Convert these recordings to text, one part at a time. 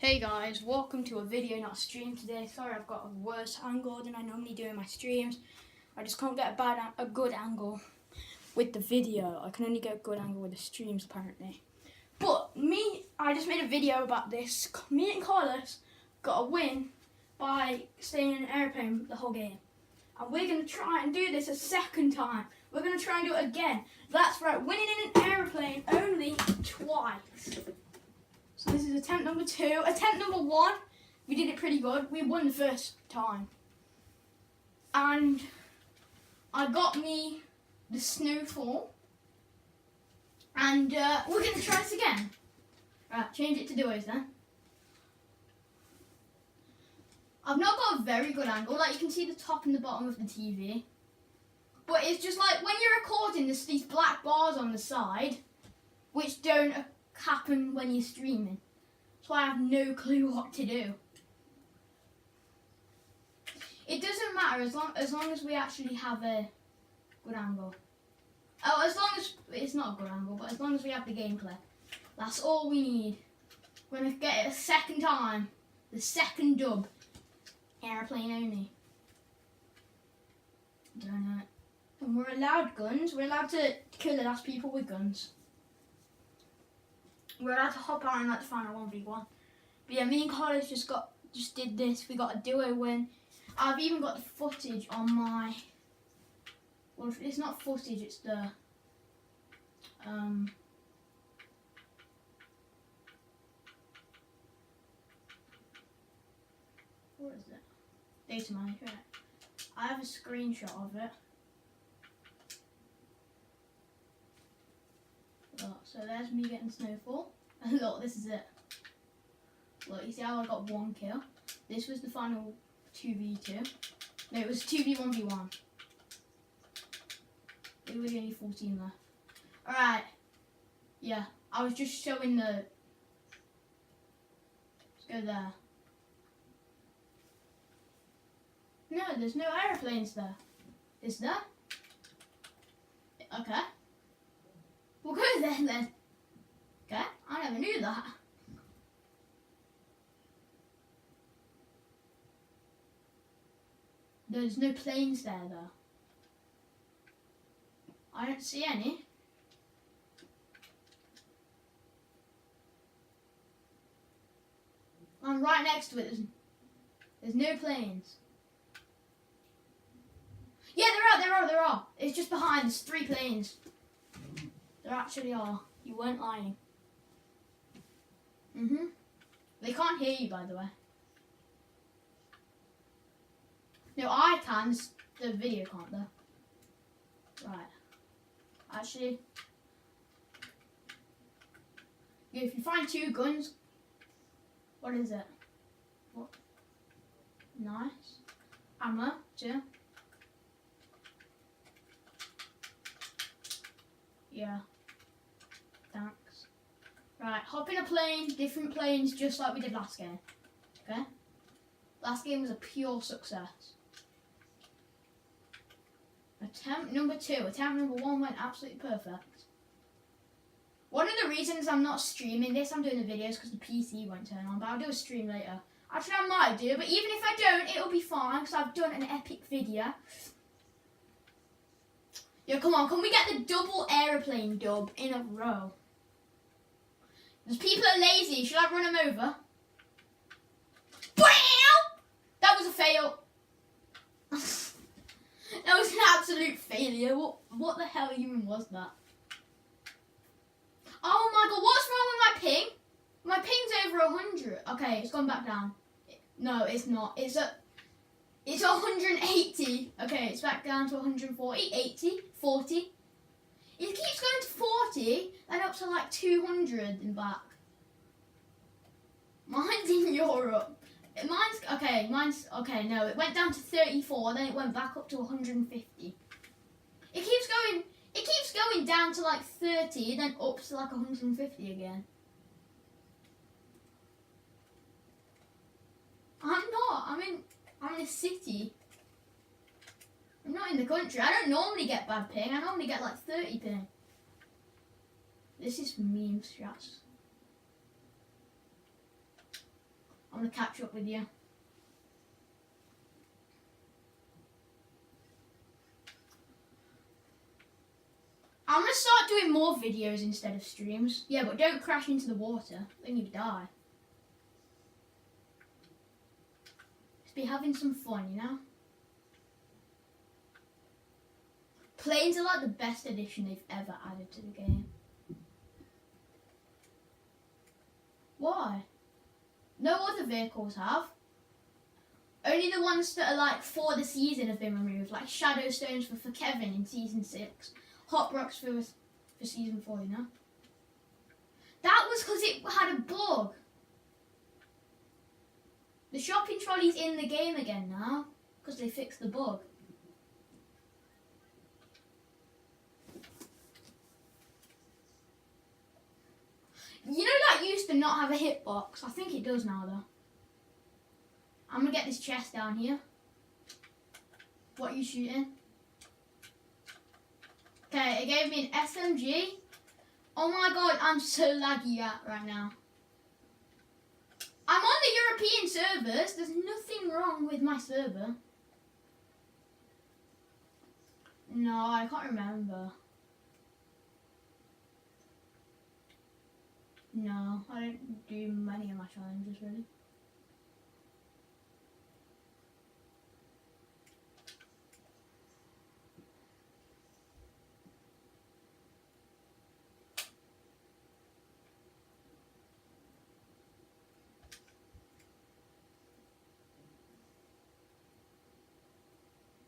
Hey guys, welcome to a video, not a stream today. Sorry, I've got a worse angle than I normally do in my streams. I just can't get a good angle with the video. I can only get a good angle with the streams apparently. But I just made a video about this. Me and Carlos got a win by staying in an airplane the whole game. And we're going to try and do this a second time. We're going to try and do it again. That's right, winning in an airplane only twice. So this is attempt number 2. Attempt number 1, we did it pretty good. We won the first time. And I got me the snowfall. And we're going to try this again. Right, change it to duos then. I've not got a very good angle. Like you can see the top and the bottom of the TV. But it's just like when you're recording, there's these black bars on the side, which don't happen when you're streaming. So I have no clue what to do. It doesn't matter as long as we actually have a good angle. Oh, as long as it's not a good angle, but as long as we have the gameplay. That's all we need. We're gonna get it a second time. The second dub. Airplane only. Don't know. And we're allowed guns. We're allowed to kill the last people with guns. We're allowed to hop out and like the final 1v1. But yeah, me and Carlos just did this. We got a duo win. I've even got the footage on my. Well, it's not footage. It's the. What is it? Data manager. I have a screenshot of it. Look, so there's me getting snowfall. And look, this is it. Look, you see how I got 1 kill? This was the final 2v2. No, it was 2v1v1. There were only 14 left. Alright. Yeah, I was just showing the... Let's go there. No, there's no aeroplanes there. Is there? Okay. We'll go there then. Okay, I never knew that. There's no planes there though. I don't see any. I'm right next to it. There's no planes. Yeah, there are. It's just behind. There's 3 planes. There actually are. You weren't lying. They can't hear you, by the way. No, I can. The video can't, though. Right. Actually. Yeah, if you find 2 guns. What is it? What? Nice. Ammo, 2. Yeah. Thanks. Right, hop in a plane, different planes, just like we did last game. Okay? Last game was a pure success. Attempt number 2. Attempt number 1 went absolutely perfect. One of the reasons I'm not streaming this, I'm doing the videos because the PC won't turn on, but I'll do a stream later. Actually, I might do, but even if I don't, it'll be fine because I've done an epic video. Yo, come on, can we get the double aeroplane dub in a row? Those people are lazy. Should I run them over? That was a fail. That was an absolute failure. What the hell even was that? Oh my god, what's wrong with my ping? My ping's over 100. Okay, it's gone back down. No, it's not. It's 180. Okay, it's back down to 140, 80, 40. It keeps going to 40, then up to like 200 and back. Mine's in Europe. Mine's okay, no, it went down to 34, then it went back up to 150. It keeps going down to like 30, then up to like 150 again. I'm in a city. I'm not in the country. I don't normally get bad ping. I normally get like 30 ping. This is meme strats. I'm going to catch up with you. I'm going to start doing more videos instead of streams. Yeah, but don't crash into the water. Then you die. Just be having some fun, you know? Planes are like the best addition they've ever added to the game. Why? No other vehicles have. Only the ones that are like for the season have been removed, like Shadow Stones for Kevin in Season 6. Hot Rocks for Season 4, you know? That was because it had a bug. The shopping trolley's in the game again now, because they fixed the bug. You know that used to not have a hitbox? I think it does now though. I'm going to get this chest down here. What are you shooting? Okay, it gave me an SMG. Oh my god, I'm so laggy right now. I'm on the European servers. There's nothing wrong with my server. No, I can't remember. No, I don't do many of my challenges really.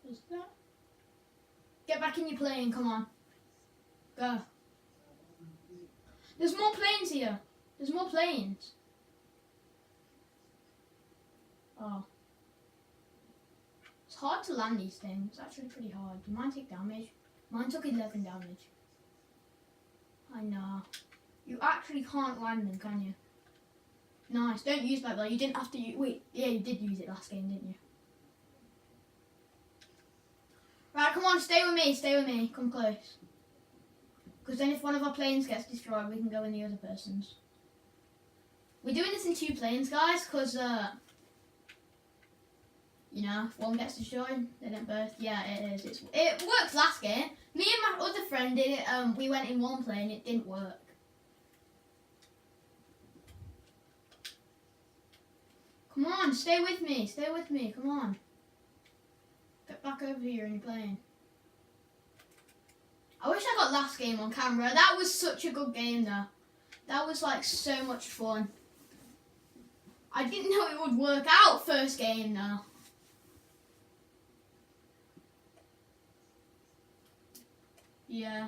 What's that? Get back in your plane, come on. Go. There's more planes here. There's more planes. Oh. It's hard to land these things. It's actually pretty hard. Do mine take damage? Mine took 11 damage. I know. You actually can't land them, can you? Nice. Don't use that though. You didn't have to use... Wait. Yeah, you did use it last game, didn't you? Right, come on. Stay with me. Stay with me. Come close. Because then if one of our planes gets destroyed, we can go in the other person's. We're doing this in 2 planes, guys, because, you know, if one gets destroyed, they don't both. Yeah, it is. It worked last game. Me and my other friend did it. We went in 1 plane. It didn't work. Come on, stay with me. Stay with me. Come on. Get back over here in your plane. I wish I got last game on camera. That was such a good game though. That was like so much fun. I didn't know it would work out first game though. Yeah.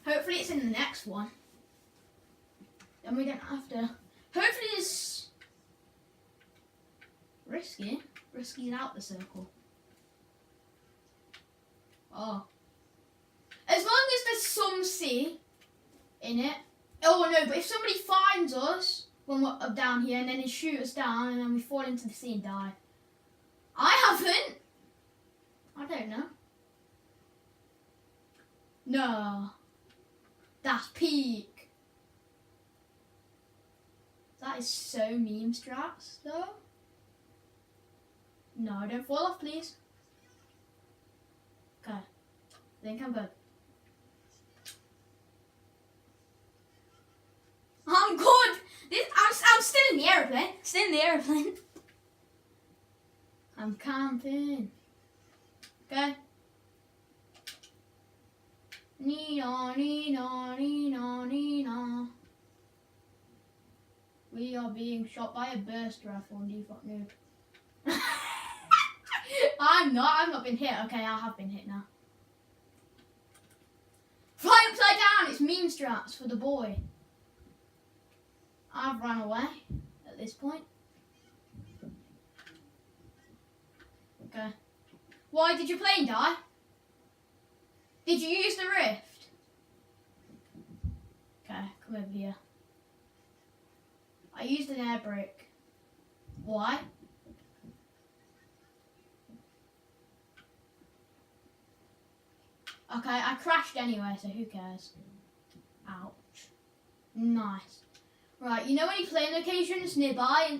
Hopefully it's in the next one. Then we don't have to. Hopefully it's risky. Risky out the circle. Oh. As long as there's some sea in it. Oh no, but if somebody finds us when we're up down here and then they shoot us down and then we fall into the sea and die. I haven't. I don't know. No. That's peak. That is so meme strats though. No, don't fall off please. Okay. I think I'm good. I'm good. I'm still in the aeroplane. Still in the aeroplane. I'm camping. Okay. Nina, Nina, Nina, Nina. We are being shot by a burst rifle on default noob. I've not been hit. Okay, I have been hit now. Fly upside down. It's meme strats for the boy. I've run away at this point. Okay. Why did your plane die? Did you use the rift? Okay, come over here. I used an air brake. Why? Okay, I crashed anyway, so who cares? Ouch. Nice. Right, you know any plane locations nearby?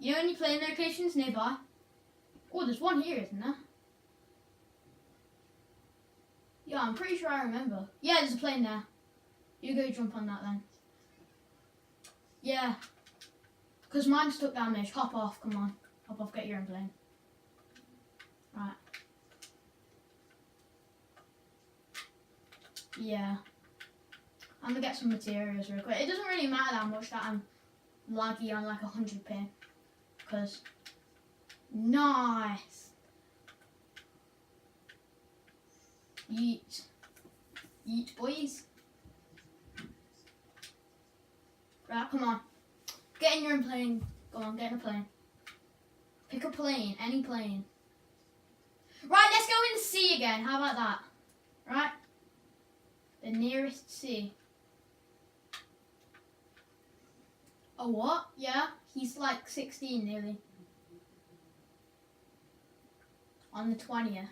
You know any plane locations nearby? Oh, there's one here, isn't there? Yeah, I'm pretty sure I remember. Yeah, there's a plane there. You go jump on that then. Yeah. Because mine's took damage. Hop off, come on. Hop off, get your own plane. Right. Yeah. I'm gonna get some materials real quick. It doesn't really matter that much that I'm laggy on like 100 ping. Because, nice. Yeet. Yeet, boys. Right, come on. Get in your own plane. Go on, get in a plane. Pick a plane, any plane. Right, let's go in the sea again. How about that? Right? The nearest sea. Oh, what? Yeah, he's like 16 nearly. On the 20th.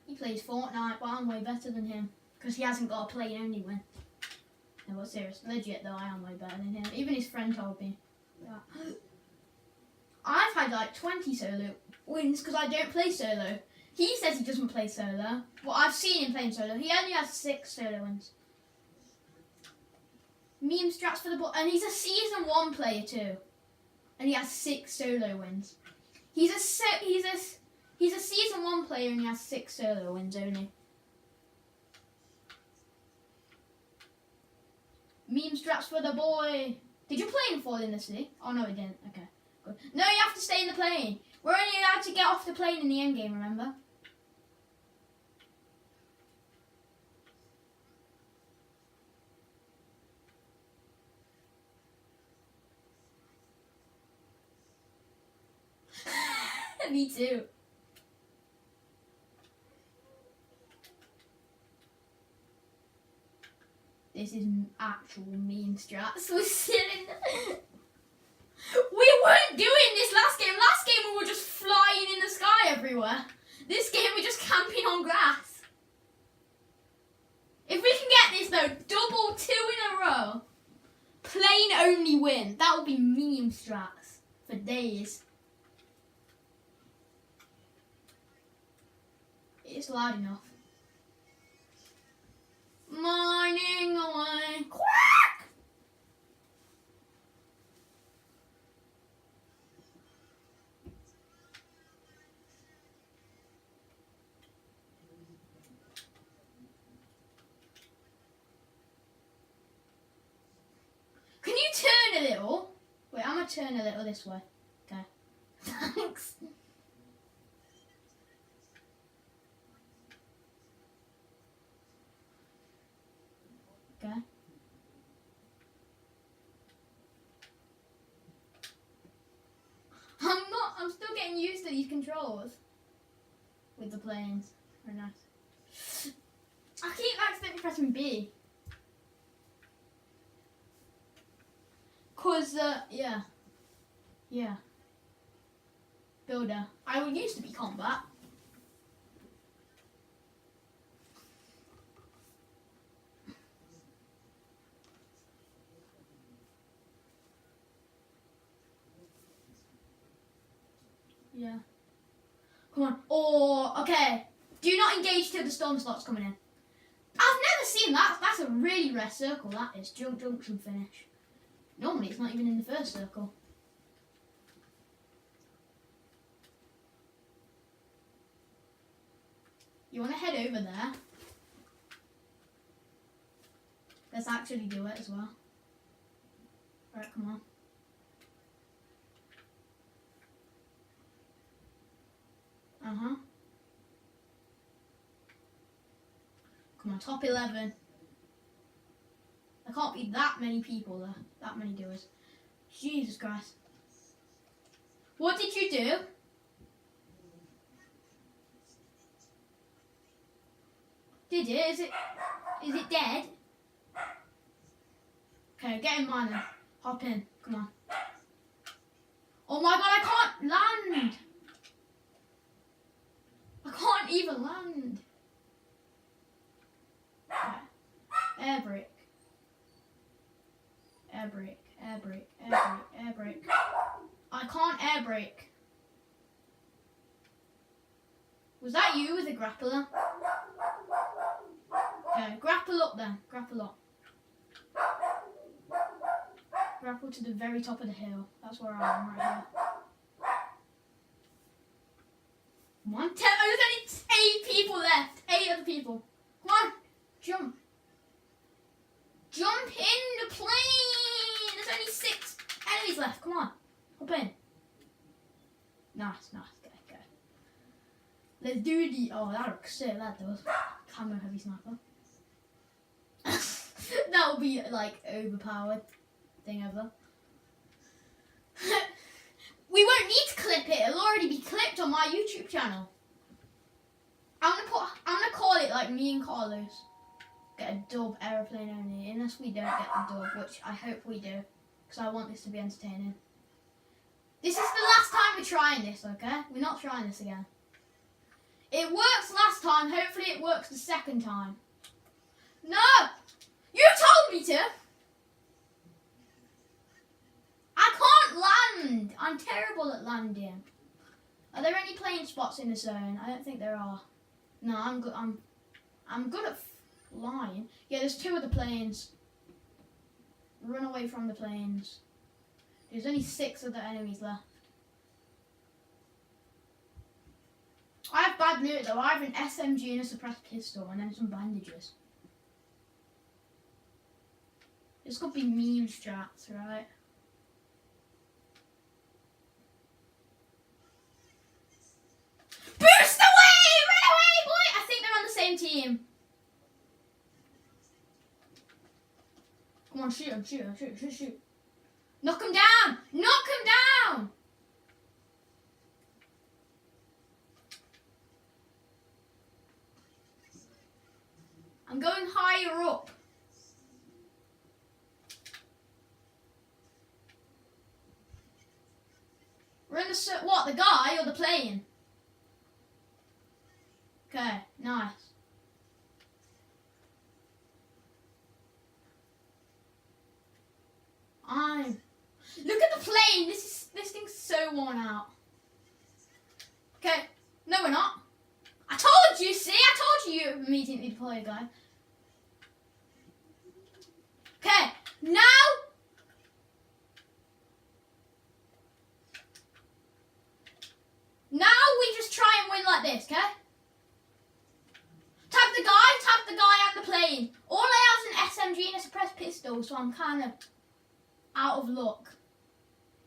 He plays Fortnite, but I'm way better than him. Because he hasn't got a plane only win. No, but serious, legit though, I am way better than him. Even his friend told me that. I've had like 20 solo wins because I don't play solo. He says he doesn't play solo. Well, I've seen him playing solo. He only has 6 solo wins. Meme strats for the ball, and he's a season 1 player too, and he has 6 solo wins. He's a season 1 player and he has 6 solo wins only. Meme straps for the boy. Did your plane fall in the sea? Oh no, it didn't. Okay, good. No, you have to stay in the plane. We're only allowed to get off the plane in the end game. Remember? Me too. This is actual meme strats. We're sitting. We weren't doing this last game. Last game we were just flying in the sky everywhere. This game we're just camping on grass. If we can get this though, double 2 in a row. Plane only win. That would be meme strats for days. It's loud enough. Mining away. Quack! Can you turn a little? Wait, I'm gonna turn a little this way. Okay. Thanks. Okay. I'm still getting used to these controls with the planes. Very nice. I keep accidentally pressing B. Cause, yeah. Yeah. Builder. I would used to be combat. Yeah. Come on. Oh, okay. Do not engage till the storm slot's coming in. I've never seen that. That's a really rare circle, that is. Jump, junction, finish. Normally it's not even in the first circle. You want to head over there? Let's actually do it as well. Alright, come on. Uh-huh. Come on, top 11. There can't be that many people there. That many doers. Jesus Christ. What did you do? Did it? Is it dead? Okay, get in mine then. Hop in. Come on. Oh my god, I can't land! I can't even land. Okay. Air brake. Air brake. Air brake. Air brake. air brake. I can't air brake. Was that you with a grappler? Okay, grapple up then. Grapple up. Grapple to the very top of the hill. That's where I am right here. Come on, 10. Oh, there's only 8 people left. 8 other people. Come on, jump. Jump in the plane. There's only 6 enemies left. Come on, hop in. Nice. Okay. Let's do the. Oh, that looks sick. That does. Camo heavy sniper. That would be like overpowered thing ever. We won't need to clip it. It'll already be clipped on my YouTube channel. I'm gonna call it like me and Carlos get a dub aeroplane only, unless we don't get the dub, which I hope we do, because I want this to be entertaining. This is the last time we're trying this, okay? We're not trying this again. It works last time. Hopefully, it works the second time. No, you told me to. I can't land. I'm terrible at landing. Are there any plane spots in the zone? I don't think there are. No, I'm good. I'm good at flying. Yeah, there's 2 of the planes. Run away from the planes. There's only 6 other enemies left. I have bad loot though. I have an SMG and a suppressed pistol, and then some bandages. This could be meme strats, right? Boost away! Run away, boy! I think they're on the same team. Come on, shoot him. Knock him down! Knock him down! I'm going higher up. We're in the... What, the guy or the plane? Okay, nice. Look at the plane. This thing's so worn out. Okay, no, we're not. I told you. See, I told you immediately deploy a guy. Okay, now. Now we just try and win like this, okay? Tag the guy and the plane. All I have is an SMG and a suppressed pistol, so I'm kind of out of luck.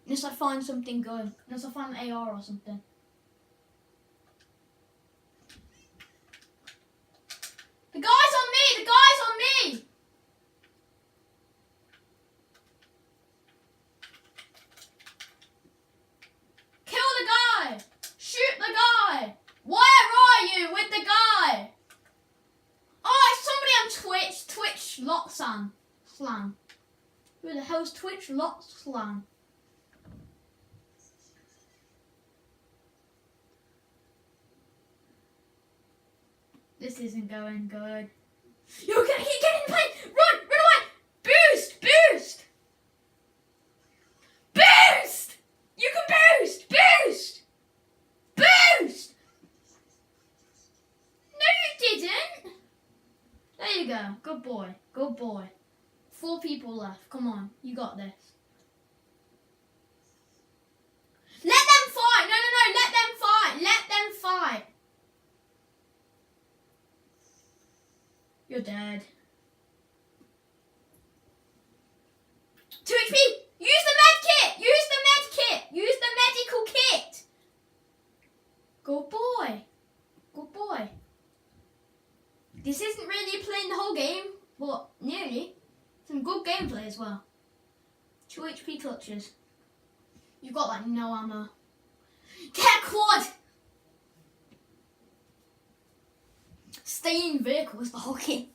Unless I find something good. Unless I find an AR or something. The guy's on me! The guy's on me! Kill the guy! Shoot the guy! Where are you with the guy? Oh, it's somebody on Twitch. Twitch Lotsam. Slam. Who the hell's Twitch Lotsam? This isn't going good. You're gonna keep getting the plane! Run! Run away! Boost! Boost! Boost! You can boost! Boost! Boost! No, you didn't! There you go. Good boy. Good boy. 4 people left. Come on. You got this. Let them fight! No. Let them fight! Let them fight! You're dead. 2 HP! Use the med kit! Use the med kit! Use the medical kit! Good boy. Good boy. This isn't really playing the whole game, but nearly. Some good gameplay as well. 2 HP clutches. You've got like no ammo. Get a quad! Stay in vehicle is the whole game.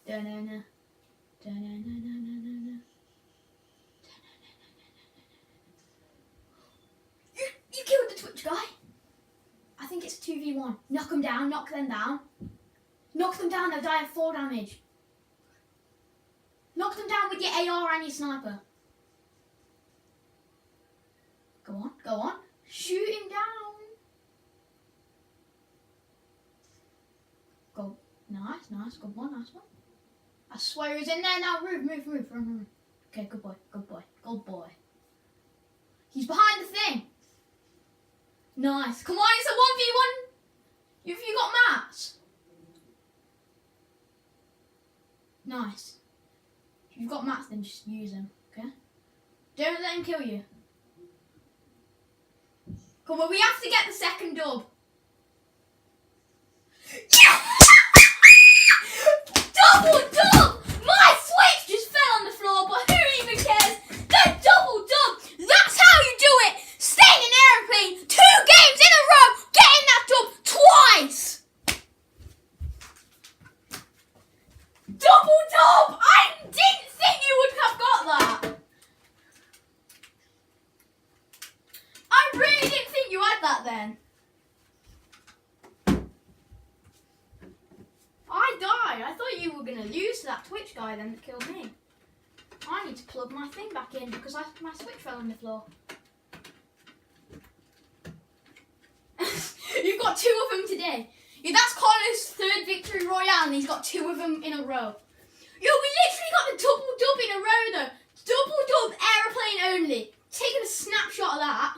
Da-na-na. Da-na-na-na-na-na. You killed the Twitch guy. I think it's a 2v1. Knock them down, knock them down. Knock them down, they'll die of 4 damage. Knock them down with your AR and your sniper. Go on, go on. Shoot him down. Go. Nice, nice. Good one, nice one. I swear he's in there now. Move, run. Okay, good boy, good boy, good boy. He's behind the thing. Nice. Come on, it's a 1v1. Have you got mats? Nice. If you've got mats, then just use them, okay? Don't let him kill you. Come on, we have to get the second dub. Double dub! My Switch just fell on the floor, but who even cares? The double dub! That's how you do it! Staying in an aeroplane 2 games in a row, getting that dub twice! Double dub! I didn't think you would have got that! I really didn't think you had that then. I died. I thought you were going to lose to that Twitch guy then that killed me. I need to plug my thing back in because my Switch fell on the floor. You've got 2 of them today. Yeah, that's Connor's 3rd victory royale and he's got 2 of them in a row. Yo, we literally got the double dub in a row though. Double dub, aeroplane only. Taking a snapshot of that.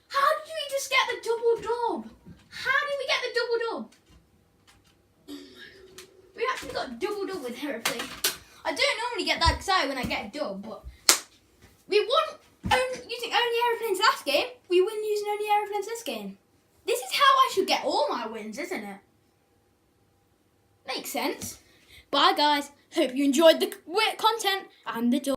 How did we just get the double dub? How did we get the double dub? We actually got double dub with aeroplane. I don't normally get that excited when I get a dub, but we won using only aeroplanes last game. We win using only aeroplanes this game. This is how I should get all my wins, isn't it? Makes sense. Bye guys. Hope you enjoyed the content and the dub.